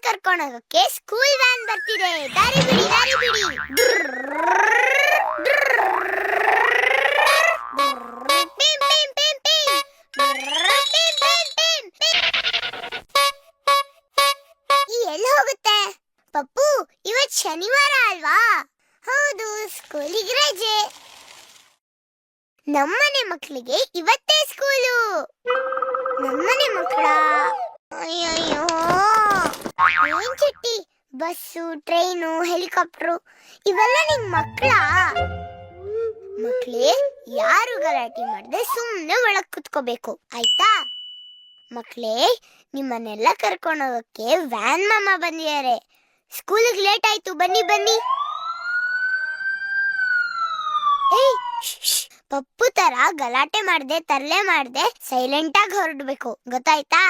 ಕರ್ಕೊಂಡು ಹೋಗಕ್ಕೆ school van ಬರ್ತಿದೆ. ದಾರಿ ಬಿಡಿ, ದಾರಿ ಬಿಡಿ. ಎಲ್ಲಿ ಹೋಗುತ್ತೆ? ಪಪ್ಪು, ಇವತ್ ಶನಿವಾರ ಅಲ್ವಾ? ಹೌದು, ಸ್ಕೂಲಿಗೆ ರಜೆ. ನಮ್ಮನೆ ಮಕ್ಕಳಿಗೆ ಇವತ್ತೇ ಸ್ಕೂಲು. ನಮ್ಮನೆ ಮಕ್ಕಳ ಅಯ್ಯಯ್ಯೋ, ಏನ್ ಚಿಟ್ಟಿ, ಬಸ್ಸು, ಟ್ರೈನು, ಹೆಲಿಕಾಪ್ಟರು ಇವೆಲ್ಲ ನಿಮ್ ಮಕ್ಕಳ? ಮಕ್ಳೇ, ಯಾರು ಗಲಾಟೆ ಮಾಡದೆ ಸುಮ್ನೆ ಒಳಗ್ ಕುತ್ಕೋಬೇಕು, ಆಯ್ತಾ? ಮಕ್ಳೇ, ನಿಮ್ಮನ್ನೆಲ್ಲ ಕರ್ಕೊಂಡು ಹೋಗಕ್ಕೆ ವ್ಯಾನ್ ಮಾಮ ಬಂದಿದ್ದಾರೆ. ಸ್ಕೂಲಿಗೆ ಲೇಟ್ ಆಯ್ತು, ಬನ್ನಿ ಬನ್ನಿ. ಏಯ್, ಪಪ್ಪು ತರ ಗಲಾಟೆ ಮಾಡ್ದೆ, ತರ್ಲೆ ಮಾಡ್ದೆ, ಸೈಲೆಂಟ್ ಆಗಿ ಹೊರಡ್ಬೇಕು, ಗೊತ್ತಾಯ್ತಾ?